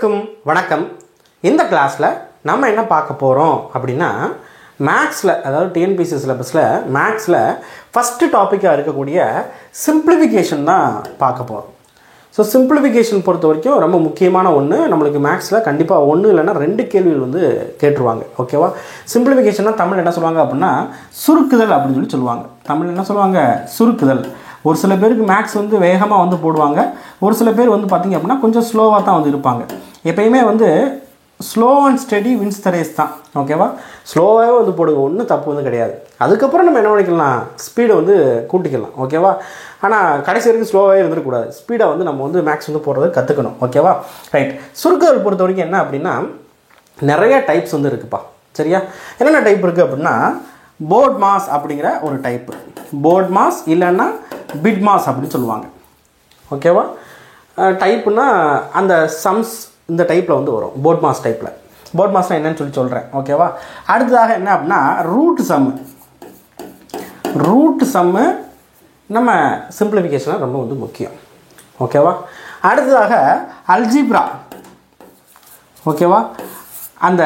அனைவருக்கும் வணக்கம். இந்த கிளாஸில் நம்ம என்ன பார்க்க போகிறோம் அப்படின்னா மேக்ஸில், அதாவது டிஎன்பிஎஸ்சி சிலபஸில் மேக்ஸில் ஃபஸ்ட்டு டாப்பிக்காக இருக்கக்கூடிய சிம்பிளிஃபிகேஷன் தான் பார்க்க போகிறோம். ஸோ சிம்பிளிஃபிகேஷன் பொறுத்த வரைக்கும் ரொம்ப முக்கியமான ஒன்று. நம்மளுக்கு மேக்ஸில் கண்டிப்பாக ஒன்று இல்லைன்னா 2 கேள்விகள் வந்து கேட்டுருவாங்க. ஓகேவா? சிம்பிளிஃபிகேஷன்னா தமிழ் என்ன சொல்லுவாங்க அப்படின்னா சுருக்குதல் அப்படின்னு சொல்லுவாங்க. தமிழ் என்ன சொல்லுவாங்க? சுருக்குதல். ஒரு சில பேருக்கு மேக்ஸ் வந்து வேகமாக வந்து போடுவாங்க, ஒரு சில பேர் வந்து பார்த்திங்க அப்படின்னா கொஞ்சம் ஸ்லோவாக தான் வந்து இருப்பாங்க. எப்பயுமே வந்து slow and steady wins the race தான். ஓகேவா? ஸ்லோவாகவே வந்து போடுங்க, ஒன்றும் தப்பு வந்து கிடையாது. அதுக்கப்புறம் நம்ம என்ன பண்ணிக்கலாம், ஸ்பீடை வந்து கூட்டிக்கலாம். ஓகேவா? ஆனால் கடைசி வரைக்கும் ஸ்லோவாகவே இருந்துடக்கூடாது. ஸ்பீடை வந்து நம்ம வந்து மேக்ஸ் வந்து போடுறது கற்றுக்கணும். ஓகேவா? ரைட். சுருக்குதல் பொறுத்த வரைக்கும் என்ன அப்படின்னா நிறைய டைப்ஸ் வந்து இருக்குப்பா. சரியா? என்னென்ன டைப் இருக்குது அப்படின்னா போர்ட் மாஸ் அப்படிங்கிற ஒரு டைப்பு, போர்ட் மாஸ் இல்லைன்னா பிட் மாஸ் அப்படின்னு சொல்லுவாங்க. ஓகேவா? டைப்புனா அந்த சம்ஸ் இந்த டைப்பில் வந்து வரும். போர்ட் மாஸ் டைப்பில். போர்ட் மாஸ்னால் என்னன்னு சொல்கிறேன். ஓகேவா? அடுத்ததாக என்ன அப்படின்னா ரூட் சம்மு. ரூட் சம்மு நம்ம சிம்பிளிஃபிகேஷனாக ரொம்ப வந்து முக்கியம். ஓகேவா? அடுத்ததாக அல்ஜிப்ரா. ஓகேவா? அந்த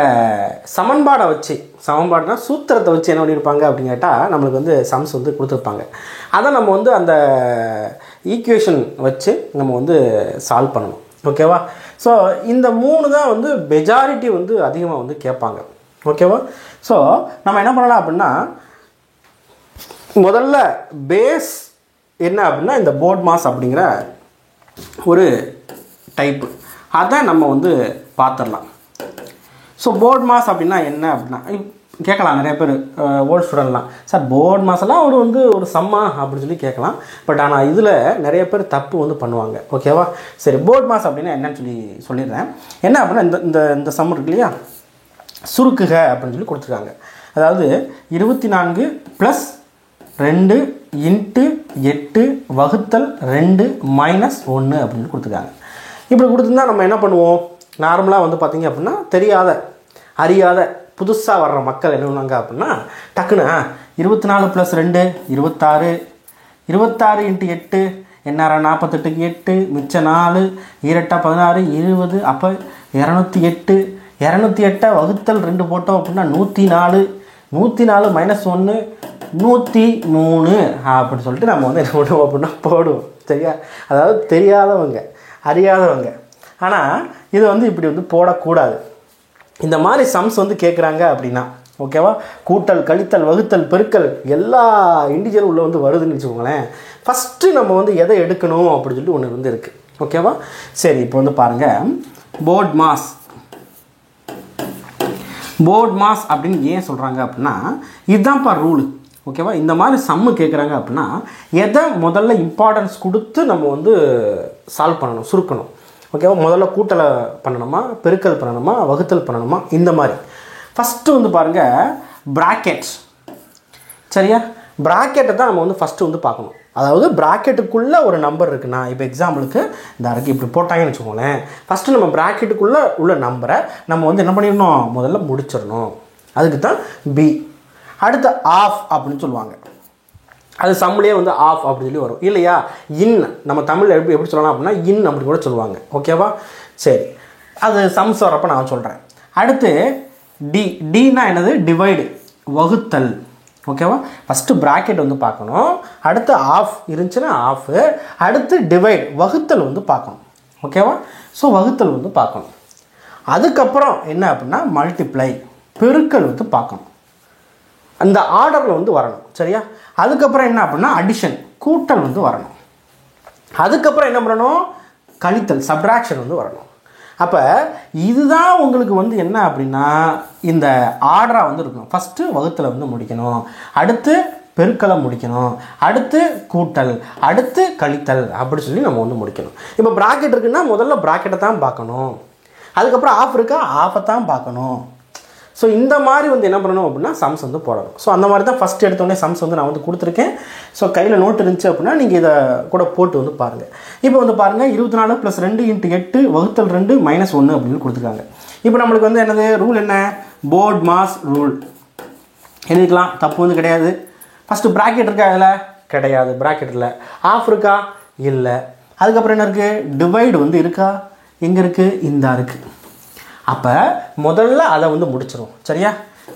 சமன்பாடை வச்சு, சமன்பாடுனா சூத்திரத்தை வச்சு என்ன பண்ணியிருப்பாங்க அப்படின்னு கேட்டால் நம்மளுக்கு வந்து சம்ஸ் வந்து கொடுத்துருப்பாங்க. அதை நம்ம வந்து அந்த ஈக்குவேஷன் வச்சு நம்ம வந்து சால்வ் பண்ணணும். ஓகேவா? ஸோ இந்த 3 தான் வந்து மெஜாரிட்டி வந்து அதிகமாக வந்து கேட்பாங்க. ஓகேவா? ஸோ நம்ம என்ன பண்ணலாம் அப்படின்னா முதல்ல பேஸ் என்ன அப்படின்னா இந்த போர்ட் மாஸ் அப்படிங்கிற ஒரு டைப்பு, அதை நம்ம வந்து பார்த்துடலாம். ஸோ போர்ட் மாஸ் அப்படின்னா என்ன அப்படின்னா கேட்கலாம் நிறைய பேர், ஓல்டு ஸ்டூடெண்ட்லாம், சார் போர்ட் மாஸெல்லாம் ஒரு சம்மா அப்படின்னு சொல்லி கேட்கலாம். பட் ஆனால் இதில் நிறைய பேர் தப்பு வந்து பண்ணுவாங்க. ஓகேவா? சரி, போர்ட் மாஸ் அப்படின்னா என்னன்னு சொல்லிடுறேன். என்ன அப்படின்னா இந்த இந்த சம் இருக்கு இல்லையா, சுருக்குக அப்படின்னு சொல்லி கொடுத்துருக்காங்க. அதாவது 24 + 2 × 8 வகுத்தல் 2 - 1 அப்படின்னு கொடுத்துருக்காங்க. இப்படி கொடுத்துருந்தா நம்ம என்ன பண்ணுவோம், நார்மலாக வந்து பார்த்திங்க அப்படின்னா தெரியாத அறியாத புதுசாக வர்ற மக்கள் என்ன பண்ணுவாங்க அப்படின்னா டக்குன்னு 24 + 2 26, 26 × 8 என்ன 48க்கு 8 மிச்சம் 4 ஈரட்டா 16 20, அப்போ 208, 208 வகுத்தல் 2 போட்டோம் அப்படின்னா 104, 104 - 1 103 அப்படின்னு சொல்லிட்டு நம்ம வந்து என்ன பண்ணுவோம் அப்படின்னா போடுவோம். சரியா? அதாவது தெரியாதவங்க அறியாதவங்க. ஆனால் இது வந்து இப்படி வந்து போடக்கூடாது. இந்த மாதிரி சம்ஸ் வந்து கேட்குறாங்க அப்படின்னா ஓகேவா, கூட்டல் கழித்தல் வகுத்தல் பெருக்கல் எல்லா இண்டிஜுவல் உள்ள வந்து வருதுன்னு வச்சுக்கோங்களேன். ஃபஸ்ட்டு நம்ம வந்து எதை எடுக்கணும் அப்படின்னு சொல்லிட்டு ஒன்று வந்து இருக்குது. ஓகேவா? சரி, இப்போ வந்து பாருங்கள், போர்ட் மாஸ். போர்ட் மாஸ் அப்படின்னு ஏன் சொல்கிறாங்க அப்படின்னா இதுதான்ப்பா ரூலு. ஓகேவா? இந்த மாதிரி சம்மு கேட்குறாங்க அப்படின்னா எதை முதல்ல இம்பார்ட்டன்ஸ் கொடுத்து நம்ம வந்து சால்வ் பண்ணணும், சுருக்கணும். ஓகேவா? முதல்ல கூட்டலை பண்ணணுமா, பெருக்கல் பண்ணணுமா, வகுத்தல் பண்ணணுமா, இந்த மாதிரி. ஃபஸ்ட்டு வந்து பாருங்கள் ப்ராக்கெட்ஸ். சரியா? ப்ராக்கெட்டை தான் நம்ம வந்து ஃபஸ்ட்டு வந்து பார்க்கணும். அதாவது ப்ராக்கெட்டுக்குள்ளே ஒரு நம்பர் இருக்குன்னா, இப்போ எக்ஸாம்பிளுக்கு இந்த அரைக்கு இப்படி போட்டாங்கன்னு வச்சுக்கோங்களேன். ஃபஸ்ட்டு நம்ம ப்ராக்கெட்டுக்குள்ளே உள்ள நம்பரை நம்ம வந்து என்ன பண்ணிடணும், முதல்ல முடிச்சிடணும். அதுக்கு தான் பி. அடுத்து ஆஃப் அப்படின்னு சொல்லுவாங்க. அது சம்லேயே வந்து ஆஃப் அப்படின்னு சொல்லி வரும் இல்லையா. இன் நம்ம தமிழில் எப்படி சொல்லலாம் அப்படின்னா இன் அப்படி கூட சொல்லுவாங்க. ஓகேவா? சரி, அது சம்ஸ் வரப்போ நான் சொல்கிறேன். அடுத்து டி. டினா என்னது? டிவைடு, வகுத்தல். ஓகேவா? ஃபஸ்ட்டு ப்ராக்கெட் வந்து பார்க்கணும், அடுத்து ஆஃப் இருந்துச்சுன்னா ஆஃபு, அடுத்து டிவைட் வகுத்தல் வந்து பார்க்கணும். ஓகேவா? ஸோ வகுத்தல் வந்து பார்க்கணும். அதுக்கப்புறம் என்ன அப்படின்னா மல்டிப்ளை, பெருக்கல் வந்து பார்க்கணும். அந்த ஆர்டரில் வந்து வரணும். சரியா? அதுக்கப்புறம் என்ன அப்படின்னா அடிஷன், கூட்டல் வந்து வரணும். அதுக்கப்புறம் என்ன பண்ணணும், கழித்தல், சப்ட்ராக்ஷன் வந்து வரணும். அப்போ இதுதான் உங்களுக்கு வந்து என்ன அப்படின்னா இந்த ஆர்டராக வந்து இருக்கணும். ஃபஸ்ட்டு வகுத்தலை வந்து முடிக்கணும், அடுத்து பெருக்கலை முடிக்கணும், அடுத்து கூட்டல், அடுத்து கழித்தல், அப்படி சொல்லி நம்ம வந்து முடிக்கணும். இப்போ ப்ராக்கெட் இருக்குன்னா முதல்ல ப்ராக்கெட்டை தான் பார்க்கணும், அதுக்கப்புறம் ஆஃப் இருக்கா ஆஃபை தான் பார்க்கணும். ஸோ இந்த மாதிரி வந்து என்ன பண்ணணும் அப்படின்னா சம்ஸ் வந்து போடணும். ஸோ அந்த மாதிரி தான் ஃபஸ்ட் எடுத்தோடனே சம்ஸ் வந்து நான் வந்து கொடுத்துருக்கேன். ஸோ கையில் நோட் இருந்துச்சு அப்படின்னா நீங்கள் இதை கூட போட்டு வந்து பாருங்கள். இப்போ வந்து பாருங்கள் 24 + 2 × 8 வகுத்தல் 2 - 1 அப்படின்னு கொடுத்துருக்காங்க. இப்போ நம்மளுக்கு வந்து என்னது ரூல், என்ன போர்ட் மாஸ் ரூல் எழுதிக்கலாம், தப்பு வந்து கிடையாது. ஃபஸ்ட்டு ப்ராக்கெட் இருக்கா, அதில் கிடையாது, ப்ராக்கெட் இல்லை. ஆஃப் இருக்கா, இல்லை. அதுக்கப்புறம் என்ன இருக்குது, டிவைடு வந்து இருக்கா, எங்கே இருக்குது? இந்த இருக்குது. அப்போ முதல்ல அதை வந்து முடிச்சிடும். சரியா?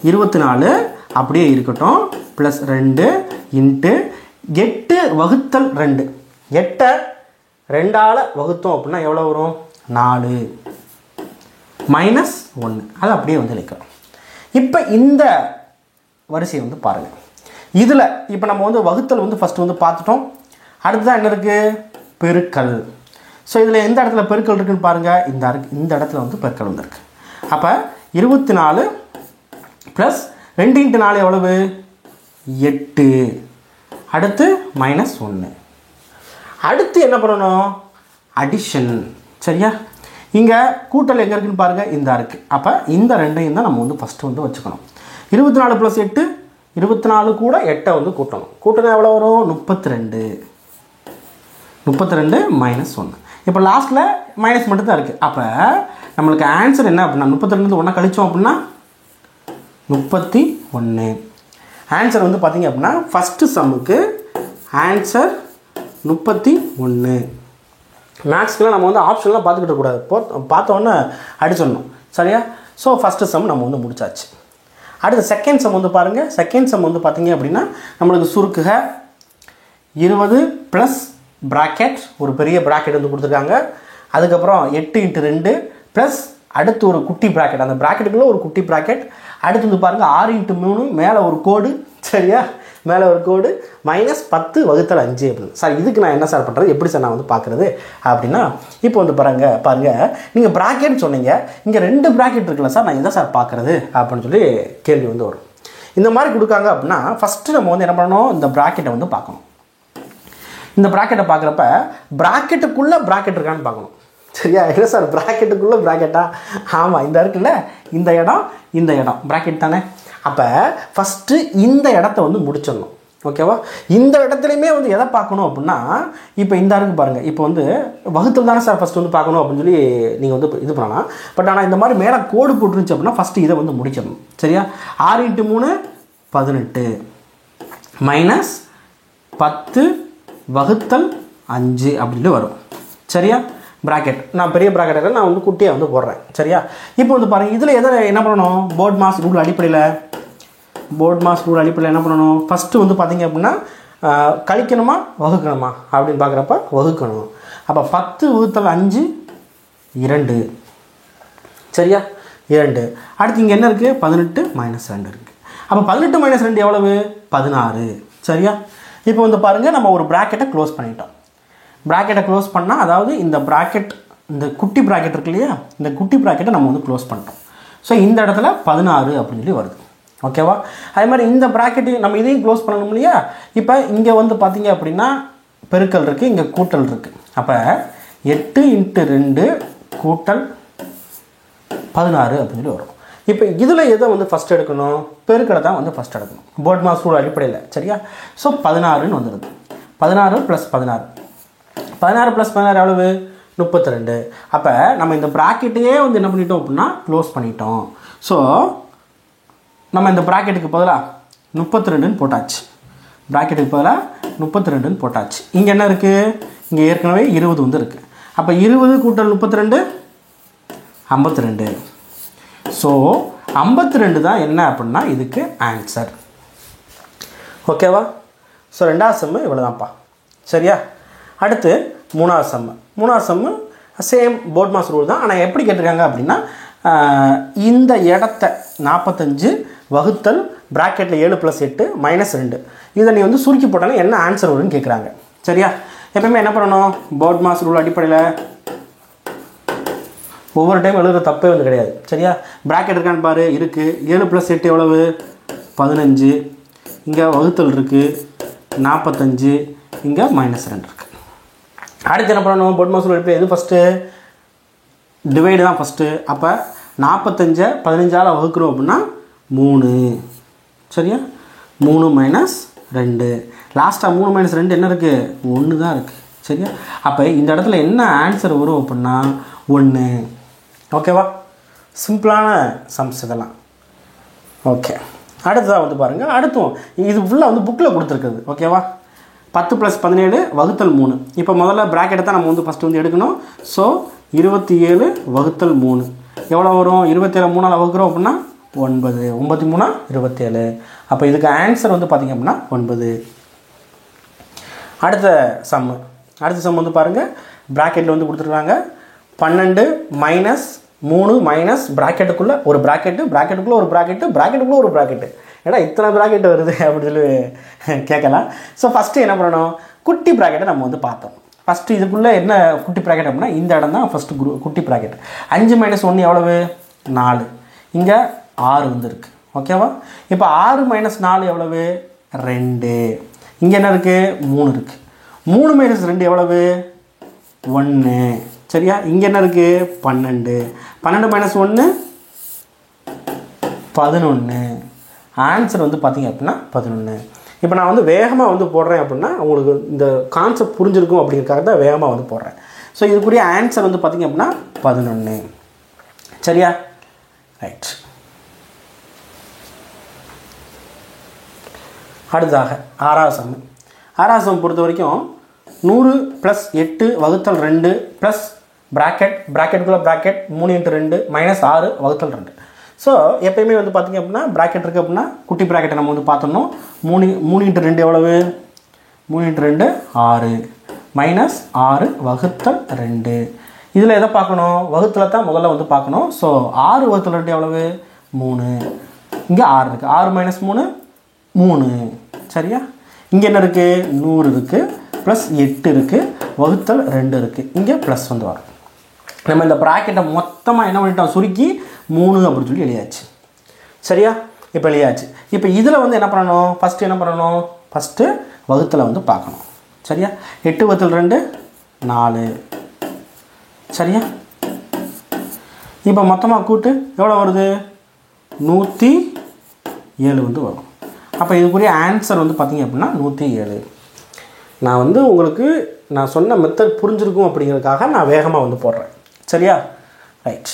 24 அப்படியே இருக்கட்டும், ப்ளஸ் 2 இன்ட்டு 8 வகுத்தல் 2. 8 2ஆல் வகுத்தோம் அப்படின்னா எவ்வளோ வரும்? 4 மைனஸ் 1. அது அப்படியே வந்து வைக்கிறோம். இப்போ இந்த வரிசையை வந்து பாருங்கள். இதில் இப்போ நம்ம வந்து வகுத்தல் வந்து ஃபஸ்ட்டு வந்து பார்த்துட்டோம். அடுத்ததான் என்ன இருக்குது? பெருக்கல். ஸோ இதில் எந்த இடத்துல பெருக்கல் இருக்குதுன்னு பாருங்கள். இந்த இடத்துல வந்து பெருக்கல் வந்துருக்கு. அப்போ 24 ப்ளஸ் 2 × 4 எவ்வளவு? 8. அடுத்து மைனஸ் 1. அடுத்து என்ன பண்ணணும்? அடிஷன். சரியா? இங்கே கூட்டல் எங்கே இருக்குதுன்னு பாருங்கள். இந்த இருக்குது. அப்போ இந்த ரெண்டையும் தான் நம்ம வந்து ஃபஸ்ட்டு வந்து வச்சுக்கணும். 24 + 8, 24 கூட 8 வந்து கூட்டணும். கூட்டினா எவ்வளோ வரும்? 32. 32 மைனஸ் 1. இப்போ லாஸ்ட்டில் மைனஸ் மட்டும் தான் இருக்குது. அப்போ நம்மளுக்கு ஆன்சர் என்ன அப்படின்னா 32 1 கழிச்சோம் அப்படின்னா 31. ஆன்சர் வந்து பார்த்திங்க அப்படின்னா ஃபஸ்ட்டு சம்முக்கு ஆன்சர் 31. மேக்ஸ்க்குலாம் நம்ம வந்து ஆப்ஷன்லாம் பார்த்துக்கிட்டு கூடாது. பார்த்தோன்னே அடிச்சிடணும். சரியா? ஸோ ஃபஸ்ட்டு சம் நம்ம வந்து முடிச்சாச்சு. அடுத்து செகண்ட் சம் வந்து பாருங்கள். செகண்ட் சம் வந்து பார்த்திங்க அப்படின்னா நம்மளுக்கு சுருக்குக 20 ப்ளஸ் ப்ராக்கெட், ஒரு பெரிய ப்ராக்கெட் வந்து கொடுத்துருக்காங்க. அதுக்கப்புறம் 8 × 2 ப்ளஸ் அடுத்து ஒரு குட்டி ப்ராக்கெட், அந்த ப்ராக்கெட்டுக்குள்ளே ஒரு குட்டி ப்ராக்கெட். அடுத்து வந்து பாருங்கள் 6 × 3 மேலே ஒரு கோடு. சரியா? மேலே ஒரு கோடு மைனஸ் 10 வகுத்தல் 5 அப்படின்னு. சார் இதுக்கு நான் என்ன சார் பண்ணுறது, எப்படி சார் நான் வந்து பார்க்குறது அப்படின்னா, இப்போ வந்து பாருங்கள் நீங்கள் ப்ராக்கெட் சொன்னீங்க, இங்கே 2 ப்ராக்கெட் இருக்குல்ல சார், நான் இதை சார் பார்க்குறது அப்படின்னு சொல்லி கேள்வி வந்து வரும். இந்த மாதிரி கொடுக்காங்க அப்படின்னா ஃபஸ்ட்டு நம்ம வந்து என்ன பண்ணணும்? இந்த ப்ராக்கெட்டை வந்து பார்க்கணும். இந்த ப்ராக்கெட்டை பார்க்குறப்ப ப்ராக்கெட்டுக்குள்ளே ப்ராக்கெட் இருக்கான்னு பார்க்கணும். சரியா? இல்லை சார் ப்ராக்கெட்டுக்குள்ளே ப்ராக்கெட்டா? ஆமாம், இந்த இருக்குல்ல, இந்த இடம் ப்ராக்கெட் தானே. அப்போ ஃபஸ்ட்டு இந்த இடத்த வந்து முடிச்சிடணும். ஓகேவா? இந்த இடத்துலையுமே வந்து எதை பார்க்கணும் அப்படின்னா, இப்போ இந்த இருக்குது பாருங்கள். இப்போ வந்து வகுத்தல் தானே சார் ஃபஸ்ட்டு வந்து பார்க்கணும் அப்படின்னு சொல்லி நீங்கள் வந்து இது பண்ணலாம். பட் ஆனால் இந்த மாதிரி மேலே கோடு போட்டுருந்துச்சு அப்படின்னா ஃபஸ்ட்டு இதை வந்து முடிச்சிடணும். சரியா? 6 × 3 18 மைனஸ் 10 வகுத்தல் 5 அப்படின்னு வரும். சரியா? ப்ராக்கெட் நான் பெரிய ப்ராக்கெட்டை நான் வந்து குட்டியாக வந்து போடுறேன். சரியா? இப்போ வந்து பாருங்கள், இதில் எதை என்ன பண்ணணும்? போர்ட் மாஸ் ரூல் அடிப்படையில் என்ன பண்ணணும்? ஃபஸ்ட்டு வந்து பார்த்திங்க அப்படின்னா கழிக்கணுமா வகுக்கணுமா அப்படின்னு பார்க்குறப்ப வகுக்கணும். அப்போ 10 வகுத்தல் 5 2. சரியா? 2. அடுத்து இங்கே என்ன இருக்குது? 18 மைனஸ் 2 இருக்குது. அப்போ 18 மைனஸ் 2 எவ்வளவு? 16. சரியா? இப்போ வந்து பாருங்கள், நம்ம ஒரு ப்ராக்கெட்டை க்ளோஸ் பண்ணிட்டோம். ப்ராக்கெட்டை க்ளோஸ் பண்ணால், அதாவது இந்த ப்ராக்கெட், இந்த குட்டி ப்ராக்கெட் இருக்கு இல்லையா, இந்த குட்டி ப்ராக்கெட்டை நம்ம வந்து க்ளோஸ் பண்ணிட்டோம். ஸோ இந்த இடத்துல 16 அப்படின்னு சொல்லி வருது. ஓகேவா? அதே மாதிரி இந்த ப்ராக்கெட்டையும் நம்ம இதையும் க்ளோஸ் பண்ணணும் இல்லையா. இப்போ இங்கே வந்து பார்த்திங்க அப்படின்னா பெருக்கல் இருக்குது, இங்கே கூட்டல் இருக்குது. அப்போ 8 × 2 கூட்டல் 16 அப்படின்னு சொல்லி வரும். இப்போ இதில் எதை வந்து ஃபஸ்ட் எடுக்கணும்? பெருக்கலை தான் வந்து ஃபஸ்ட் எடுக்கணும், போர்ட் மாஸ் ரூல் அடிப்படையில். சரியா? ஸோ 16ன்னு வந்துடுது. 16 + 16. 16 + 16 எவ்வளவு? 32. அப்போ நம்ம இந்த ப்ராக்கெட்டையே வந்து என்ன பண்ணிட்டோம் அப்படின்னா க்ளோஸ் பண்ணிட்டோம். ஸோ நம்ம இந்த ப்ராக்கெட்டுக்கு பதிலாக 32ன்னு போட்டாச்சு. ப்ராக்கெட்டுக்கு பதிலாக 32ன்னு போட்டாச்சு. இங்கே என்ன இருக்குது? இங்கே ஏற்கனவே 20 வந்து இருக்குது. அப்போ 20 கூட்டல் 32 52. ஸோ 52 தான் என்ன அப்படின்னா இதுக்கு ஆன்சர். ஓகேவா? ஸோ ரெண்டாவது சம்மு இவ்வளோ தான்ப்பா. சரியா? அடுத்து மூணாவது சம்மு சேம் போர்ட் மாஸ் ரூல் தான். ஆனால் எப்படி கேட்டிருக்காங்க அப்படின்னா, இந்த இடத்த 45 வகுத்தல் ப்ராக்கெட்டில் 7 + 8 மைனஸ் 2 இதை நீ வந்து சுருக்கி போட்டாலும் என்ன ஆன்சர் வரும்னு கேட்குறாங்க. சரியா? எப்பவுமே என்ன பண்ணணும்? போர்ட் மாஸ் ரூல் அடிப்படையில் ஒவ்வொரு டைம் எழுதுகிற தப்பே வந்து கிடையாது. சரியா? ப்ராக்கெட் இருக்கான்னு பாரு. இருக்குது. 7 + 8 எவ்வளவு? 15. இங்கே வகுத்தல் இருக்குது 45. இங்கே மைனஸ் 2 இருக்குது. அடுத்து என்ன பண்ணணும்? போர்ட் மாஸ் ரூல் எது ஃபஸ்ட்டு? டிவைடு தான் ஃபஸ்ட்டு. அப்போ 45 15ஆல் வகுக்கிறோம் அப்படின்னா 3. சரியா? 3 - 2. லாஸ்ட்டாக 3 - 2 என்ன இருக்குது? 1 தான் இருக்குது. சரியா? அப்போ இந்த இடத்துல என்ன ஆன்சர் வரும் அப்படின்னா 1. ஓகேவா? சிம்பிளான சம்ஸ் இதெல்லாம். ஓகே, அடுத்ததாக வந்து பாருங்கள். அடுத்தும் இது ஃபுல்லாக வந்து புக்கில் கொடுத்துருக்குது. ஓகேவா? 10 + 17 வகுத்தல் 3. இப்போ முதல்ல ப்ராக்கெட்டை தான் நம்ம வந்து ஃபஸ்ட்டு வந்து எடுக்கணும். ஸோ 27 வகுத்தல் 3 எவ்வளோ வரும்? 27 3ஆல் வகுக்கிறோம் அப்படின்னா 9. 9 3 27. அப்போ இதுக்கு ஆன்சர் வந்து பார்த்திங்க அப்படின்னா 9. அடுத்த சம் வந்து பாருங்கள், ப்ராக்கெட்டில் வந்து கொடுத்துருக்காங்க. 12 மைனஸ் 3 மைனஸ் ப்ராக்கெட்டுக்குள்ளே ஒரு ப்ராக்கெட்டுக்குள்ளே ஒரு ப்ராக்கெட்டுக்குள்ளே ஒரு ப்ராக்கெட்டு. ஏன்னா இத்தனை ப்ராக்கெட் வருது அப்படின்னு சொல்லி கேட்கலாம். ஸோ ஃபஸ்ட்டு என்ன பண்ணணும், குட்டி ப்ராக்கெட்டை நம்ம வந்து பார்த்தோம். ஃபஸ்ட்டு இதுக்குள்ளே என்ன குட்டி ப்ராக்கெட் அப்படின்னா இந்த இடம் தான் ஃபஸ்ட்டு குட்டி ப்ராக்கெட். 5 மைனஸ் 1 எவ்வளவு? 4. இங்கே 6 வந்துருக்கு. ஓகேவா? இப்போ 6 மைனஸ் 4 எவ்வளவு? 2. இங்கே என்ன இருக்குது? 3 இருக்குது. 3 மைனஸ் 2 எவ்வளவு? 1. சரியா? இங்கே என்ன இருக்குது? 12. 12 மைனஸ் 1 11. ஆன்சர் வந்து பார்த்திங்க அப்படின்னா 11. இப்போ நான் வந்து வேகமாக வந்து போடுறேன் அப்படின்னா உங்களுக்கு இந்த கான்செப்ட் புரிஞ்சிருக்கும் அப்படிங்கிறதுக்காக தான் வேகமாக வந்து போடுறேன். ஸோ இதுக்குரிய ஆன்சர் வந்து பார்த்திங்க அப்படின்னா 11. சரியா? ரைட். அடுத்ததாக 6வது சம் பொறுத்த வரைக்கும் 100 + 8 வகுத்தல் 2 ப்ளஸ் ப்ராக்கெட்டுக்குள்ளே ப்ராக்கெட் 3 × 2 மைனஸ் 6 வகுத்தல் 2. ஸோ எப்பயுமே வந்து பார்த்திங்க அப்படின்னா ப்ராக்கெட் இருக்குது அப்படின்னா குட்டி ப்ராக்கெட்டை நம்ம வந்து பார்த்தோம்னோம். 3 × 2 எவ்வளவு? 3 × 2 6 மைனஸ் 6 வகுத்தல் 2. இதில் எதை பார்க்கணும்? வகுத்தில் தான் முதல்ல வந்து பார்க்கணும். ஸோ 6 வகுத்தல் 2 எவ்வளவு? 3. இங்கே 6 இருக்குது. 6 மைனஸ் 3 3. சரியா? இங்கே என்ன இருக்குது? 100 இருக்குது ப்ளஸ் 8 இருக்குது வகுத்தல் 2 இருக்குது. இங்கே ப்ளஸ் வந்து வரும். நம்ம இந்த ப்ராக்கெட்டை மொத்தமாக என்ன பண்ணிட்டோம்? சுருக்கி 3 அப்படின்னு சொல்லி எழுதியாச்சு. சரியா? இப்போ எழுதியாச்சு. இப்போ இதில் வந்து என்ன பண்ணணும்? ஃபஸ்ட்டு வகுத்தில் வந்து பார்க்கணும். சரியா? 8 வகுத்தல் 2 4. சரியா? இப்போ மொத்தமாக கூட்டு எவ்வளோ வருது? 107 வந்து வரும். அப்போ இதுக்குரிய ஆன்சர் வந்து பார்த்திங்க அப்படின்னா 107. நான் வந்து உங்களுக்கு நான் சொன்ன மெத்தட் புரிஞ்சிருக்கும் அப்படிங்கிறதுக்காக நான் வேகமாக வந்து போடுறேன். சரியா? ரைட்.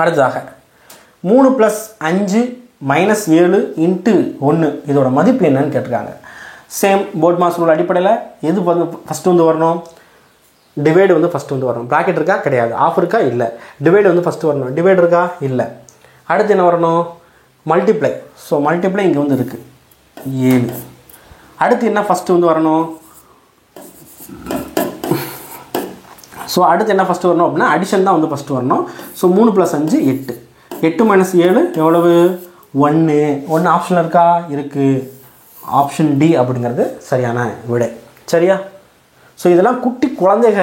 அடுத்ததாக 3 + 5 மைனஸ் 7 × 1 இதோட மதிப்பு என்னன்னு கேட்டிருக்காங்க. சேம் போர்ட் மாஸ் ரூல் அடிப்படையில் எது வந்து ஃபஸ்ட்டு வந்து வரணும்? டிவைடு வந்து ஃபஸ்ட்டு வந்து வரணும். ப்ராக்கெட் இருக்கா? கிடையாது. ஆஃப் இருக்கா? இல்லை. டிவைடு வந்து ஃபஸ்ட்டு வரணும். டிவைடு இருக்கா? இல்லை. அடுத்து என்ன வரணும்? மல்டிப்ளை. ஸோ மல்டிப்ளை இங்கே வந்து இருக்குது 7. அடுத்து என்ன ஃபஸ்ட்டு வந்து வரணும்? ஸோ அடுத்து என்ன ஃபஸ்ட்டு வரணும் அப்படின்னா அடிஷன் தான் வந்து ஃபஸ்ட்டு வரணும். ஸோ 3 + 5 8. 8 மைனஸ் 7 எவ்வளவு? 1 ஆப்ஷனில் இருக்கா? இருக்குது. ஆப்ஷன் டி அப்படிங்கிறது சரியான விடை. சரியா? ஸோ இதெல்லாம் குட்டி குழந்தைக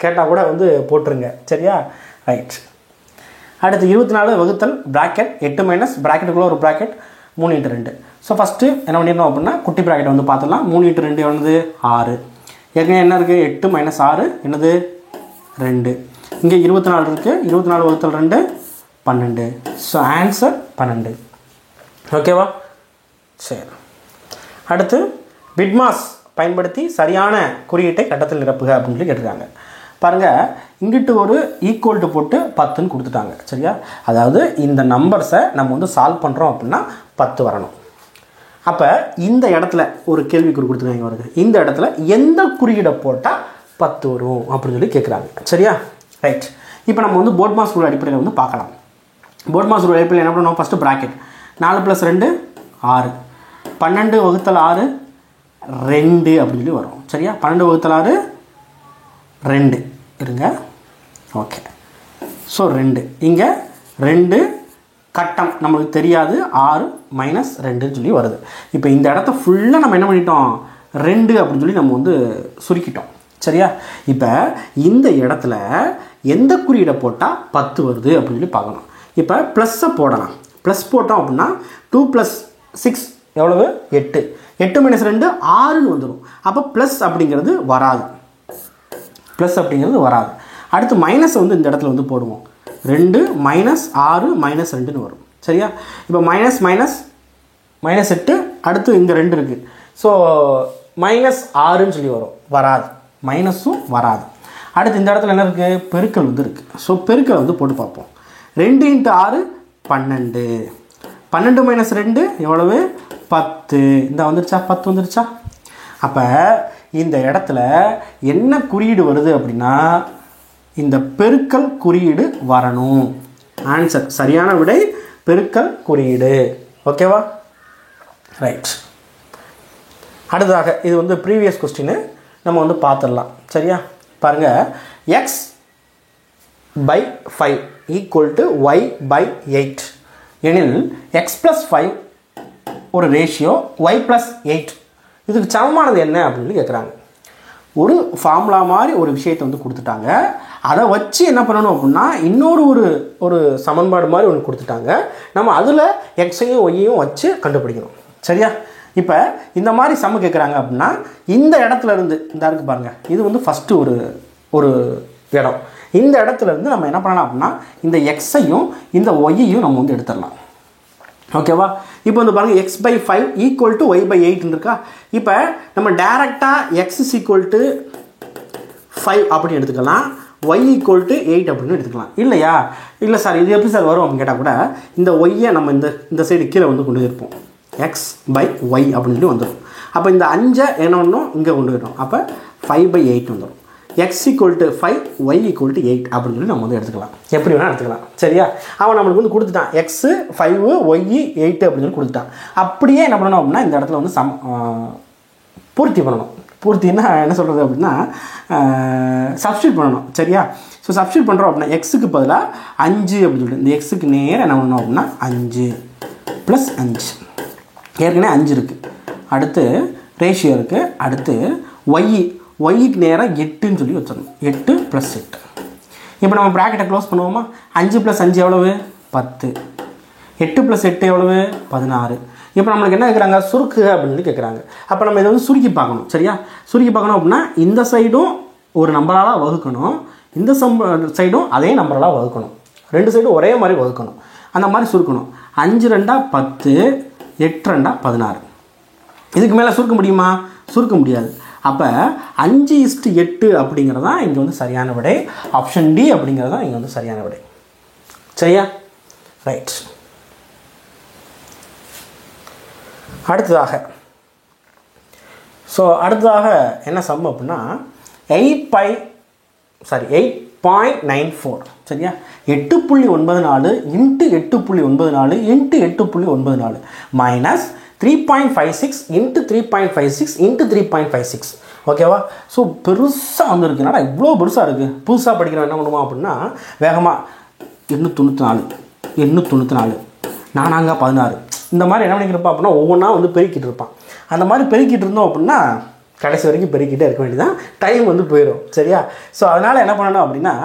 கேட்டால் கூட வந்து போட்டுருங்க. சரியா? ரைட். அடுத்து 24 வகுத்தல் ப்ராக்கெட் 8 மைனஸ் ப்ராக்கெட்டுக்குள்ளே ஒரு ப்ராக்கெட் 3 × 2. ஸோ ஃபஸ்ட்டு என்ன பண்ணிடணும் அப்படின்னா குட்டி ப்ராக்கெட்டை வந்து பார்த்துடலாம். 3 × 2 என்னது? 6. ஏற்கனவே என்ன இருக்குது? 8 மைனஸ் 6 என்னது? 2. இங்கே 24 இருக்குது. 24 வகுத்தல் 2 12. So answer 12. ஓகேவா? சரி. அடுத்து பிட்மாஸ் பயன்படுத்தி சரியான குறியீட்டை கட்டத்தில் நிரப்புக அப்படின்னு சொல்லி கேட்டிருக்காங்க. பாருங்கள், இங்கிட்டு ஒரு ஈக்குவல் டு போட்டு 10ன்னு கொடுத்துட்டாங்க. சரியா? அதாவது இந்த நம்பர்ஸை நம்ம வந்து சால்வ் பண்ணுறோம் அப்படின்னா 10 வரணும். அப்போ இந்த இடத்துல ஒரு கேள்விக்குறி கொடுத்துருக்காங்க வருது. இந்த இடத்துல எந்த குறியீடை போட்டால் 10 வரும் அப்படின்னு சொல்லி கேட்குறாங்க. சரியா? ரைட். இப்போ நம்ம வந்து போர்ட் மாஸ் ரூல் அடிப்படையில் வந்து பார்க்கலாம். போர்ட் மாஸ் ரூல் அடிப்படையில் என்ன பண்ணணும்? First bracket 4 + 2 6. 12 வகுத்தல் 6 2 அப்படின்னு சொல்லி வரும். சரியா? 12 வகுத்தல் 6 2 இருங்க. ஓகே. ஸோ 2 இங்கே 2 கட்டம் நம்மளுக்கு தெரியாது. 6 மைனஸ் 2ன்னு சொல்லி வருது. இப்போ இந்த இடத்த ஃபுல்லாக நம்ம என்ன பண்ணிட்டோம்? 2 அப்படின்னு சொல்லி நம்ம வந்து சுருக்கிட்டோம். சரியா? இப்போ இந்த இடத்துல எந்த குறியீடை போட்டால் 10 வருது அப்படின்னு சொல்லி பார்க்கணும். இப்போ ப்ளஸ்ஸை போடலாம். ப்ளஸ் போட்டோம் அப்படின்னா 2 + 6 எவ்வளவு? 8. 8 மைனஸ் 2 6ன்னு வந்துடும். அப்போ ப்ளஸ் அப்படிங்கிறது வராது. அடுத்து மைனஸை வந்து இந்த இடத்துல வந்து போடுவோம். 2 மைனஸ் 6 மைனஸ் 2ன்னு வரும். சரியா? இப்போ மைனஸ் 8. அடுத்து இங்கே 2 இருக்குது. ஸோ மைனஸ் 6ன்னு சொல்லி வராது. மைனஸும் வராது. அடுத்து இந்த இடத்துல என்ன இருக்குது? பெருக்கல் வந்து இருக்குது. ஸோ பெருக்கலை வந்து போட்டு பார்ப்போம். 2 × 6 12. 12 மைனஸ் 2 எவ்வளவு? 10. இந்த வந்துருச்சா? 10 வந்துருச்சா? அப்போ இந்த இடத்துல என்ன குறியீடு வருது அப்படின்னா இந்த பெருக்கல் குறியீடு வரணும். ஆன்சர் சரியான விடை பெருக்கல் குறியீடு. ஓகேவா? ரைட். அடுத்ததாக இது வந்து ப்ரீவியஸ் கொஸ்டின் நம்ம வந்து பார்த்துடலாம். சரியா? பாருங்கள், X by 5 equal to Y by 8 எனில் எக்ஸ் ப்ளஸ் 5 ஒரு ரேஷியோ ஒய் ப்ளஸ் 8 இதுக்கு சமமானது என்ன அப்படின்னு கேட்குறாங்க. ஒரு ஃபார்முலா மாதிரி ஒரு விஷயத்தை வந்து கொடுத்துட்டாங்க. அதை வச்சு என்ன பண்ணணும் அப்படின்னா இன்னொரு ஒரு சமன்பாடு மாதிரி ஒன்று கொடுத்துட்டாங்க. நம்ம அதில் எக்ஸையும் ஒய்யையும் வச்சு கண்டுபிடிக்கணும். சரியா? இப்போ இந்த மாதிரி சம்மு கேட்குறாங்க அப்படின்னா இந்த இடத்துல இருந்து இந்த இருக்கு பாருங்கள், இது வந்து ஃபஸ்ட்டு ஒரு இடம். இந்த இடத்துல இருந்து நம்ம என்ன பண்ணலாம் அப்படின்னா இந்த எக்ஸையும் இந்த ஒய்யையும் நம்ம வந்து எடுத்துடலாம். ஓகேவா? இப்போ வந்து பாருங்கள், X by 5 equal to Y by 8 இருக்கா. இப்போ நம்ம டேரெக்டாக எக்ஸ் இஸ் ஈக்குவல் டு 5 அப்படின்னு எடுத்துக்கலாம், ஒய் ஈக்குவல் டு 8 அப்படின்னு எடுத்துக்கலாம். இல்லையா? இல்லை சார், இது எப்படி சார் வரும் அப்படின்னு கேட்டால் கூட இந்த ஒய்யை நம்ம இந்த சைடு கீழே வந்து கொண்டு இருப்போம். எக்ஸ் பை ஒய் அப்படின்னு சொல்லி வந்துடும். அப்போ இந்த 5 என்ன ஒன்றும் இங்கே கொண்டு வரணும். அப்போ 5 பை 8 வந்துடும். X equal to 5 Y equal to 8 அப்படின்னு சொல்லி நம்ம வந்து எடுத்துக்கலாம். எப்படி வேணால் எடுத்துக்கலாம். சரியா? அவன் நம்மளுக்கு வந்து கொடுத்துட்டான் எக்ஸு 5 ஒய் 8 அப்படின்னு சொல்லி கொடுத்துட்டான். அப்படியே என்ன பண்ணணும் அப்படின்னா இந்த இடத்துல வந்து பூர்த்தி பண்ணணும். பூர்த்தின்னா என்ன சொல்கிறது அப்படின்னா சப்ஸ்டியூட் பண்ணணும். சரியா? ஸோ சப்ஸ்டியூட் பண்ணுறோம் அப்படின்னா எக்ஸுக்கு பதிலாக 5 அப்படின்னு சொல்லிட்டு இந்த எக்ஸுக்கு நேரம் என்ன பண்ணணும் அப்படின்னா 5 ப்ளஸ் 5 ஏற்கனவே 5 இருக்குது. அடுத்து ரேஷியோ இருக்குது. அடுத்து ஒய்க்கு நேரம் 8ன்னு சொல்லி வச்சிடணும். 8 ப்ளஸ் 8. இப்போ நம்ம ப்ராக்கெட்டை க்ளோஸ் பண்ணுவோமா? 5 ப்ளஸ் 5 எவ்வளவு? 10. 8 ப்ளஸ் 8 எவ்வளவு? 16. இப்போ நம்மளுக்கு என்ன கேட்குறாங்க? சுருக்கு அப்படின்னு கேட்குறாங்க. அப்போ நம்ம இதை வந்து சுருக்கி பார்க்கணும். சரியா? சுருக்கி பார்க்கணும் அப்படின்னா இந்த சைடும் ஒரு நம்பரால் வகுக்கணும், இந்த சைடும் அதே நம்பரால் வகுக்கணும். ரெண்டு சைடும் ஒரே மாதிரி வகுக்கணும். அந்த மாதிரி சுருக்கணும். 5 2 10, 8 2 16. இதுக்கு மேலே சுருக்க முடியுமா? சுருக்க முடியாது. அப்போ 5:8 அப்படிங்கிறது தான் இங்கே வந்து சரியான விடை. ஆப்ஷன் டி அப்படிங்கிறது தான் இங்கே வந்து சரியான விடை. சரியா? ரைட். அடுத்ததாக என்ன சம் அப்படின்னா 8.94. சரியா? 8.94 into 8.94 into 8.94 minus 3.56 into 3.56 into 3.56. ஓகேவா? ஸோ பெருசாக வந்துருக்கு. என்னடா இவ்வளோ பெருசாக இருக்குது. புதுசாக படிக்கிறோம் என்ன பண்ணுவோம் அப்படின்னா வேகமாக 894 நானாங்க 16 இந்த மாதிரி என்ன பண்ணிக்கிறப்பா அப்படின்னா ஒவ்வொன்றா வந்து பெருக்கிட்டு இருப்பான். அந்த மாதிரி பெருக்கிட்டு இருந்தோம் அப்படின்னா கடைசி வரைக்கும் பெருக்கிட்டே இருக்க வேண்டியதான். டைம் வந்து போயிடும். சரியா? ஸோ அதனால் என்ன பண்ணணும் அப்படின்னா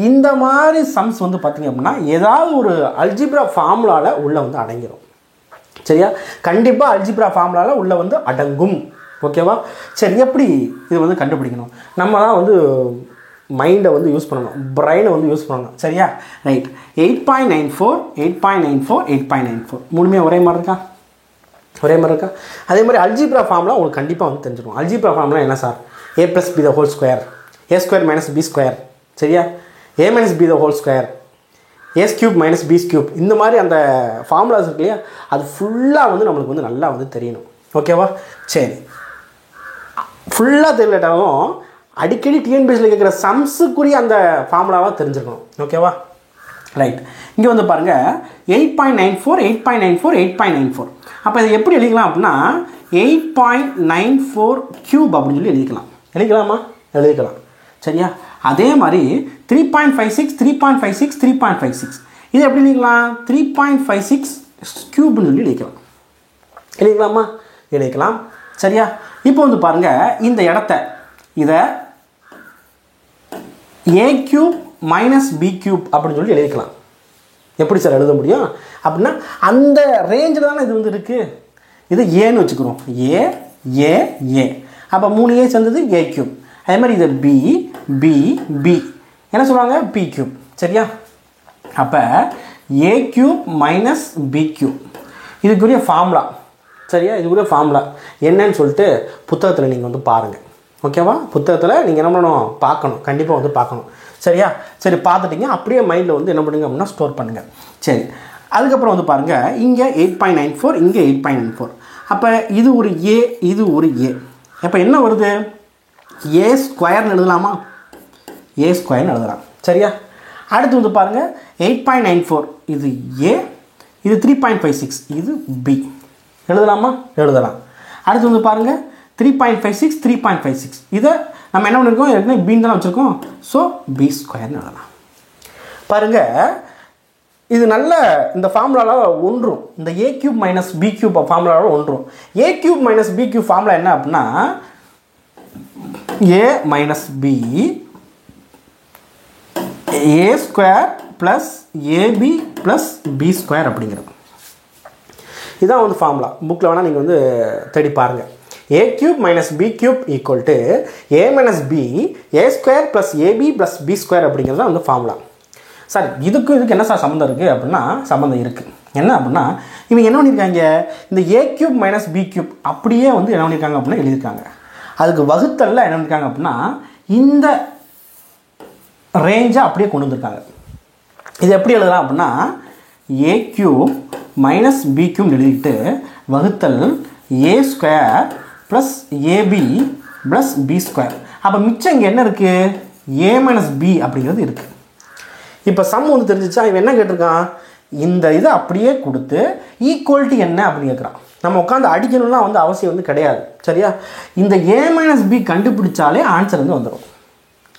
இந்த மாதிரி சம்ஸ் வந்து பார்த்திங்க அப்படின்னா ஏதாவது ஒரு அல்ஜிப்ரா ஃபார்முலாவில் உள்ளே வந்து அடங்கிடும். சரியா? கண்டிப்பாக அல்ஜிப்ரா ஃபார்முலாவில் உள்ளே வந்து அடங்கும். ஓகேவா? சரி, எப்படி இது வந்து கண்டுபிடிக்கணும்? நம்ம தான் வந்து மைண்டை வந்து யூஸ் பண்ணணும், பிரெயினை வந்து யூஸ் பண்ணணும். சரியா? ரைட். 8.94 மூணுமே ஒரே மாதிரி இருக்கா? அதே மாதிரி அல்ஜிப்ரா ஃபார்முலா உங்களுக்கு கண்டிப்பாக வந்து தெரிஞ்சிடும். அல்ஜிப்ரா ஃபார்முலா என்ன sir? a + b ^ 2 a² - b². சரியா? a - b ^ 2 a³ - b³ இந்த மாதிரி அந்த ஃபார்முலாஸ் இருக்கு இல்லையா, அது ஃபுல்லாக வந்து நம்மளுக்கு வந்து நல்லா வந்து தெரியணும். ஓகேவா? சரி, ஃபுல்லாக தெரியலட்டாலும் அடிக்கடி டிஎன்பிஎஸ்சியில் கேட்குற சம்ஸுக்குரிய அந்த ஃபார்முலாவாக தெரிஞ்சிருக்கணும். ஓகேவா? ரைட். இங்கே வந்து பாருங்கள் 8.94 அப்போ இதை எப்படி எழுதிக்கலாம் அப்படின்னா 8.94 கியூப் அப்படின்னு சொல்லி எழுதிக்கலாமா? எழுதிக்கலாம். சரியா? அதே மாதிரி 3.56 இது எப்படி எழுதிக்கலாம்? 3.56 கியூப்னு சொல்லி எழுதிக்கலாமா? எழுதிக்கலாம். சரியா? இப்போ வந்து பாருங்கள் இந்த இடத்த இதை a³ - b³ அப்படின்னு சொல்லி எழுதிக்கலாம். எப்படி சார் எழுத முடியும் அப்படின்னா அந்த ரேஞ்சில் தானே இது வந்து இருக்குது. இது ஏன்னு வச்சுக்கிறோம். ஏ அப்போ 3a சேர்ந்தது a³. அதே மாதிரி இது b என்ன சொல்லுவாங்க? b³. சரியா? அப்போ a³ - b³ இதுக்குரிய ஃபார்முலா. சரியா? இதுக்குரிய ஃபார்முலா என்னன்னு சொல்லிட்டு புத்தகத்தில் நீங்கள் வந்து பாருங்கள். ஓகேவா? புத்தகத்தில் நீங்கள் என்ன பண்ணணும்? பார்க்கணும். கண்டிப்பாக வந்து பார்க்கணும். சரியா? சரி, பார்த்துட்டிங்க அப்படியே மைண்டில் வந்து என்ன பண்ணுங்க அப்படின்னா ஸ்டோர் பண்ணுங்கள். சரி, அதுக்கப்புறம் வந்து பாருங்கள் இங்கே 8.94 இங்கே 8.94. அப்போ இது ஒரு ஏ, இது ஒரு ஏ. அப்போ என்ன வருது? a² எழுதலாமா? a² எழுதலாம். சரியா? அடுத்து வந்து பாருங்கள் 8.94 இது ஏ, இது 3.56 இது பி. எழுதலாமா? எழுதலாம். அடுத்து வந்து பாருங்கள் 3.56 3.56 இதை நம்ம என்ன பண்ணியிருக்கோம், ஏற்கனவே பின்னு தானே வச்சுருக்கோம். ஸோ பி ஸ்கொயர்னு எழுதலாம். பாருங்கள் இது நல்ல இந்த ஃபார்முலாவில் ஒன்றும், இந்த A cube minus B cube ஃபார்முலாவில் ஒன்றும். A cube minus B cube formula என்ன அப்படின்னா A minus B A square plus AB plus B square அப்படிங்கிறது. இதுதான் வந்து ஃபார்முலா. புக்கில் வேணால் நீங்கள் வந்து தேடி பாருங்கள். A cube minus B cube equal to A minus B A square plus AB plus B square அப்படிங்கிறது தான் வந்து ஃபார்முலா. சார் இதுக்கு என்ன சார் சம்மந்தம் இருக்குது அப்படின்னா சம்மந்தம் இருக்குது. என்ன அப்படின்னா இவங்க என்ன பண்ணியிருக்காங்க, இந்த A cube minus B cube அப்படியே வந்து என்ன பண்ணியிருக்காங்க அப்படின்னா எழுதியிருக்காங்க. அதுக்கு வகுத்தல்ல என்ன பண்ணியிருக்காங்க அப்படின்னா இந்த ரேஞ்சை அப்படியே கொண்டு வந்திருக்காங்க. இது எப்படி எழுதலாம் அப்படின்னா A cube minus B cube எழுதிட்டு வகுத்தல் A square plus AB plus B square. அப்போ மிச்சம் இங்கே என்ன இருக்குது, ஏ மைனஸ் பி அப்படிங்கிறது இருக்குது. இப்போ சம் வந்து தெரிஞ்சிச்சா? இவன் என்ன கேட்டிருக்கான், இந்த இதை அப்படியே கொடுத்து ஈக்குவல்ட்டி என்ன அப்படின்னு கேட்குறான். நம்ம உட்காந்து அடிக்கணும்லாம் வந்து அவசியம் வந்து கிடையாது. சரியா? இந்த ஏ மைனஸ் பி கண்டுபிடிச்சாலே ஆன்சர் வந்து வந்துடும்.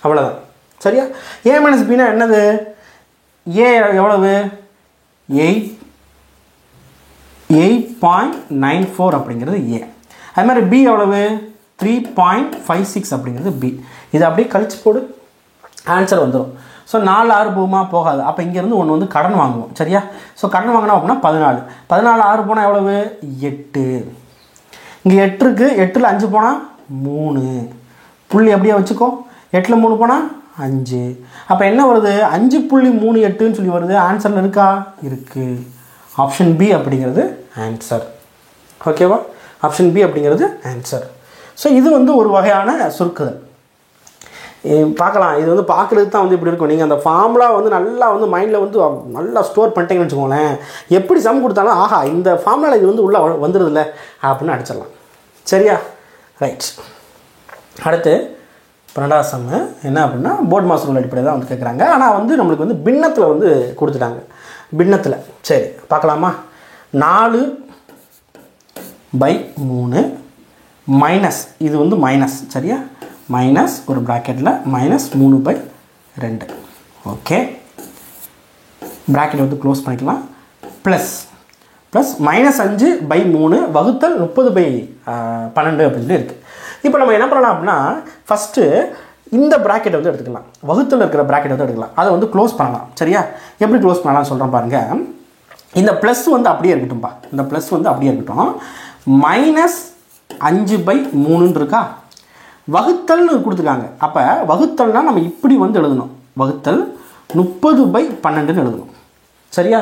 அவ்வளோதான். சரியா? ஏ மைனஸ் பின்னா என்னது, ஏ எவ்வளவு 8.94 அப்படிங்கிறது ஏ. அது மாதிரி பி எவ்வளவு 3.56 அப்படிங்கிறது பி. இதை அப்படியே கழிச்சு போடு, ஆன்சர் வந்துடும். ஸோ 4 6 போகுமா? போகாது. அப்போ இங்கேருந்து ஒன்று வந்து கடன் வாங்குவோம். சரியா? ஸோ கடன் வாங்கினோம் அப்படின்னா 14 14 6 போனால் எவ்வளவு 8. இங்கே 8 இருக்குது, 8ல் 5 போனால் 3 புள்ளி அப்படியே வச்சுக்கோ. 8ல் 3 போனால் 5. அப்போ என்ன வருது 5.38ன்னு சொல்லி வருது. ஆன்சரில் இருக்கா? இருக்குது. ஆப்ஷன் பி அப்படிங்கிறது ஆன்சர். ஓகேவா? ஆப்ஷன் பி அப்படிங்கிறது ஆன்சர். ஸோ இது வந்து ஒரு வகையான சுருக்குதல். பார்க்கலாம். இது வந்து பார்க்குறதுக்கு தான் வந்து இப்படி இருக்கும். நீங்கள் அந்த ஃபார்முலா வந்து நல்லா வந்து மைண்டில் வந்து நல்லா ஸ்டோர் பண்ணிட்டீங்கன்னு வச்சுக்கோங்களேன். எப்படி சம் கொடுத்தாலும் ஆஹா இந்த ஃபார்முலாவில் இது வந்து உள்ளே வந்துடுதில்ல அப்படின்னு அடிச்சிடலாம். சரியா? ரைட். அடுத்து 12வது சம்மு என்ன அப்படின்னா போர்ட் மாஸ் ரூல் அடிப்படையில் தான் வந்து கேட்குறாங்க. ஆனால் வந்து நம்மளுக்கு வந்து பின்னத்தில் வந்து கொடுத்துட்டாங்க. பின்னத்தில் சரி பார்க்கலாமா? 4/3 மைனஸ் இது வந்து மைனஸ். சரியா? மைனஸ் ஒரு ப்ராக்கெட்டில் மைனஸ் 3/2. ஓகே, ப்ராக்கெட் வந்து க்ளோஸ் பண்ணிக்கலாம். ப்ளஸ் ப்ளஸ் மைனஸ் 5/3 வகுத்தல் 30/12 அப்படின்னு சொல்லி இருக்குது. இப்போ நம்ம என்ன பண்ணலாம் அப்படின்னா ஃபஸ்ட்டு இந்த ப்ராக்கெட்டை வந்து எடுத்துக்கலாம். வகுத்தில் இருக்கிற ப்ராக்கெட் வந்து எடுத்துக்கலாம். அதை வந்து க்ளோஸ் பண்ணலாம். சரியா? எப்படி க்ளோஸ் பண்ணலாம்னு சொல்கிறேன் பாருங்கள். இந்த ப்ளஸ் வந்து அப்படியே இருக்கட்டும்பா. இந்த ப்ளஸ் வந்து அப்படியே இருக்கட்டும். மைனஸ் 5/3 இருக்கா, வகுத்தல்னு கொடுத்துருக்காங்க. அப்போ வகுத்தல்னால் நம்ம இப்படி வந்து எழுதணும். வகுத்தல் 30/12 எழுதணும். சரியா?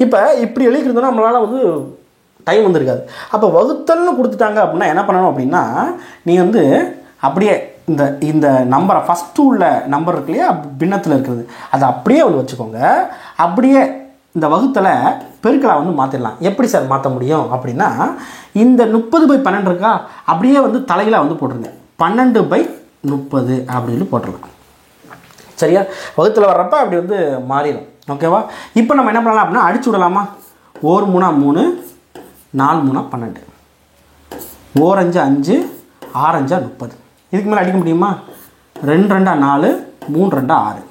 இப்போ இப்படி எழுதிக்கிறதுனா நம்மளால் வந்து டைம் வந்து இருக்காது. அப்போ வகுத்தல்னு கொடுத்துட்டாங்க அப்படின்னா என்ன பண்ணணும் அப்படின்னா நீ வந்து அப்படியே இந்த இந்த நம்பரை ஃபஸ்ட்டு உள்ள நம்பர் இருக்கு இல்லையா பின்னத்தில் இருக்கிறது அதை அப்படியே வந்து வச்சுக்கோங்க. அப்படியே இந்த வகுத்தலை பெருக்கலாக வந்து மாற்றிடலாம். எப்படி சார் மாற்ற முடியும் அப்படின்னா இந்த 30/12 இருக்கா அப்படியே வந்து தலையில வந்து போட்டுருங்க. 12/30 அப்படின்னு போட்டுடலாம். சரியா? வகுத்தில் வர்றப்ப அப்படி வந்து மாறிடும். ஓகேவா? இப்போ நம்ம என்ன பண்ணலாம் அப்படின்னா அடிச்சு விடலாமா? 1 3 3 4 3 12 1 5 5 6 5 30. இதுக்கு மேலே அடிக்க முடியுமா? 2 2 4 3 2 6.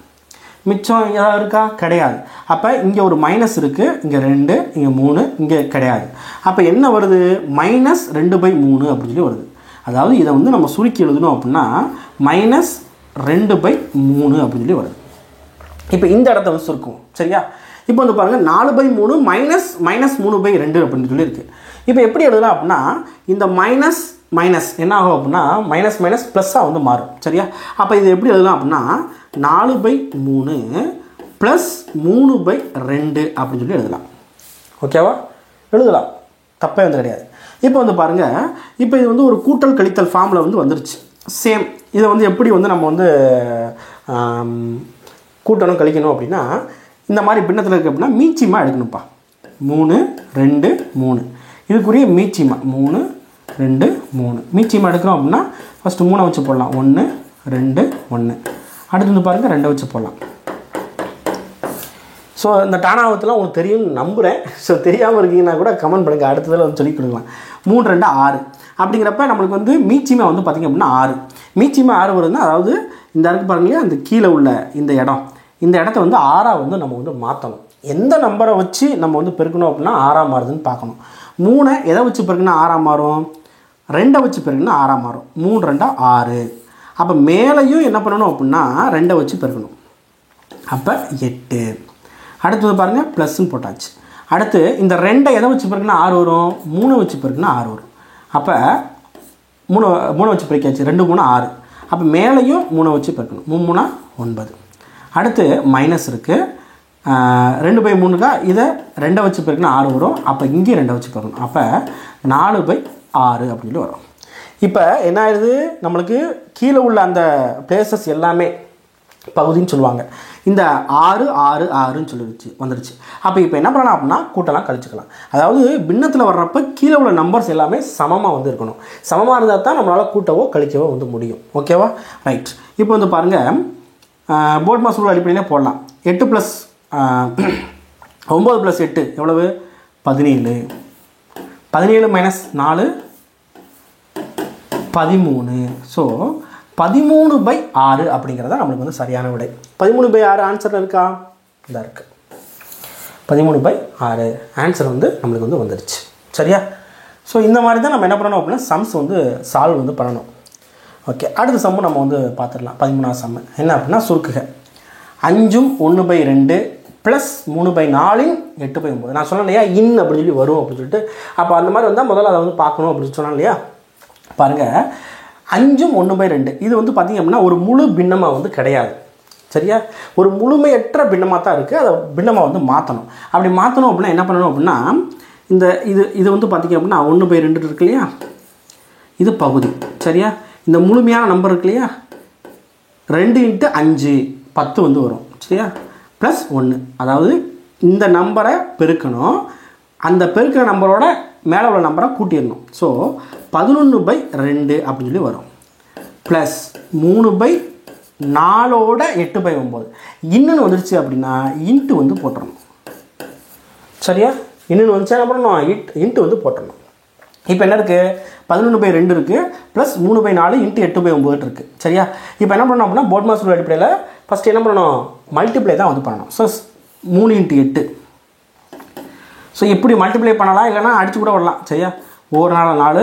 மிச்சம் ஏதாவது இருக்கா? கிடையாது. அப்போ இங்கே ஒரு மைனஸ் இருக்குது, இங்கே 2, இங்கே 3, இங்கே கிடையாது. அப்போ என்ன வருது? மைனஸ் 2/3 அப்படின்னு சொல்லி வருது. அதாவது இதை வந்து நம்ம சுருக்கி எழுதணும் அப்படின்னா மைனஸ் 2/3 அப்படின்னு சொல்லி வருது. இப்போ இந்த இடத்த வந்து சுருக்கும். சரியா? இப்போ வந்து பாருங்கள் 4/3 மைனஸ் 3/2 அப்படின்னு சொல்லி இருக்குது. இப்போ எப்படி எழுதலாம் அப்படின்னா இந்த மைனஸ் மைனஸ் என்ன ஆகும் அப்படின்னா மைனஸ் மைனஸ் ப்ளஸ்ஸாக வந்து மாறும். சரியா? அப்போ இது எப்படி எழுதலாம் அப்படின்னா 4/3 ப்ளஸ் 3/2 அப்படின்னு சொல்லி எழுதலாம். ஓகேவா? எழுதலாம், தப்பே வந்து கிடையாது. இப்போ வந்து பாருங்கள், இப்போ இது வந்து ஒரு கூட்டல் கழித்தல் ஃபார்மில் வந்து வந்துருச்சு. சேம் இதை வந்து எப்படி வந்து நம்ம வந்து கூட்டணும் கழிக்கணும் அப்படின்னா இந்த மாதிரி பின்னத்தில் இருக்குது அப்படின்னா மீச்சிமா எடுக்கணும்ப்பா. 3 2 3 இதுக்குரிய மீச்சிமா 3 2 3 மீச்சிமா எடுக்கிறோம் அப்படின்னா ஃபஸ்ட்டு 3 வச்சு போடலாம். 1 2 1. அடுத்து வந்து பாருங்கள் 2 வச்சு போடலாம். ஸோ இந்த டானாவத்தில் உங்களுக்கு தெரியும்னு நம்புகிறேன். ஸோ தெரியாமல் இருக்கீங்கன்னா கூட கமெண்ட் பண்ணுங்கள், அடுத்ததில் வந்து சொல்லி கொடுக்கலாம். 3 2 6 அப்படிங்கிறப்ப நம்மளுக்கு வந்து மீச்சிமா வந்து பார்த்திங்க அப்படின்னா 6. மீச்சிமா 6 வருதுன்னா, அதாவது இந்த இடத்துக்கு பாருங்களேன், அந்த கீழே உள்ள இந்த இடத்த வந்து 6ஆக வந்து நம்ம வந்து மாற்றணும். எந்த நம்பரை வச்சு நம்ம வந்து பெருக்கணும் அப்படின்னா 6ஆக மாறுதுன்னு பார்க்கணும். 3 எதை வச்சு பெருக்குன்னா 6ஆக மாறும், 2 வச்சு பெருக்குன்னா 6ஆக மாறும். 3 2 6. அப்போ மேலேயும் என்ன பண்ணணும் அப்படின்னா 2 வச்சு பெருக்கணும். அப்போ 8. அடுத்தது பாருங்கள் ப்ளஸ்ன்னு போட்டாச்சு. அடுத்து இந்த 2 எதை வச்சு பெருக்குன்னா 6 வரும், 3 வச்சு பெருக்குன்னா 6 வரும். அப்போ 3 வச்சு பெருக்கியாச்சு, 2 3 6. அப்போ மேலேயும் 3 வச்சு பெருக்கணும், 3 3 9. அடுத்து மைனஸ் இருக்குது, 2/3க்கா, இதை 2 வச்சு பெருக்குன்னா 6 வரும். அப்போ இங்கே 2 வச்சு பெருக்கணும். அப்போ 4/6 அப்படின்னு வரும். இப்போ என்ன ஆயிடுது, நம்மளுக்கு கீழே உள்ள அந்த பிளேசஸ் எல்லாமே பகுதின்னு சொல்லுவாங்க. இந்த 6 6 6ன்னு வந்துருச்சு. அப்போ இப்போ என்ன பண்ணலாம் அப்படின்னா கூட்டலாம் கழிச்சுக்கலாம். அதாவது பின்னத்தில் வர்றப்ப கீழே உள்ள நம்பர்ஸ் எல்லாமே சமமாக வந்து இருக்கணும். சமமாக இருந்தால் தான் நம்மளால் கூட்டவோ கழிக்கவோ வந்து முடியும். ஓகேவா, ரைட். இப்போ வந்து பாருங்கள், போர்ட் மாஸ் ரூல் அடிப்படையிலே போடலாம். 8 + 9 + 8 எவ்வளவு, 17. 17 - 4 13. ஸோ 13/6 அப்படிங்கிறத நம்மளுக்கு வந்து சரியான விடை. 13/6 ஆன்சரில் இருக்கா, இதாக இருக்குது. 13/6 ஆன்சர் வந்து நம்மளுக்கு வந்து வந்துருச்சு. சரியா? ஸோ இந்த மாதிரி தான் நம்ம என்ன பண்ணணும் அப்படின்னா சம்ஸ் வந்து சால்வ் வந்து பண்ணணும். ஓகே, அடுத்த சம்மு நம்ம வந்து பார்த்துடலாம். 13ஆவது சம்மு என்ன அப்படின்னா சுருக்குக 5 1/2 + 3/4 8/9. நான் சொன்னேன் இல்லையா, அப்படின்னு சொல்லி வரும் அப்படின்னு சொல்லிட்டு. அப்போ அந்த மாதிரி வந்தால் முதல்ல அதை வந்து பார்க்கணும் அப்படின்னு சொன்னேன் இல்லையா. பாருங்கள், 5 1/2 இது வந்து பார்த்திங்க அப்படின்னா ஒரு முழு பின்னமாக வந்து கிடையாது. சரியா, ஒரு முழுமையற்ற பின்னமாக தான் இருக்குது. அதை பின்னமாக வந்து மாற்றணும். அப்படி மாற்றணும் அப்படின்னா என்ன பண்ணணும் அப்படின்னா, இந்த இது வந்து பார்த்திங்க அப்படின்னா 1/2 இருக்கு இல்லையா, இது பகுதி. சரியா, இந்த முழுமையான நம்பர் இருக்கு இல்லையா, 2 × 5 10 வந்து வரும். சரியா, +1. அதாவது இந்த நம்பரை பெருக்கணும், அந்த பெருக்கிற நம்பரோட மேலே உள்ள நம்பரை கூட்டிடணும். ஸோ 11/2 அப்படின்னு சொல்லி வரும். ப்ளஸ் 3/4 8/9. இன்னுன்னு வந்துருச்சு அப்படின்னா இன்ட்டு வந்து போட்டுடணும். சரியா, இன்னுன்னு வந்துச்சா என்ன பண்ணணும், இன்ட்டு வந்து போட்டுடணும். இப்போ என்ன இருக்குது, 11/2 இருக்குது, ப்ளஸ் 3/4 × 8/9 இருக்குது. சரியா, இப்போ என்ன பண்ணணும் அப்படின்னா போர்ட் மாஸ் ரூல் அடிப்படையில் ஃபஸ்ட்டு என்ன பண்ணணும், மல்டிப்ளை தான் வந்து பண்ணணும். ஸோ 3 × 8. ஸோ எப்படி மல்டிப்ளை பண்ணலாம், இல்லைனா அடிச்சு கூட வரலாம். சரியா, 1 4 4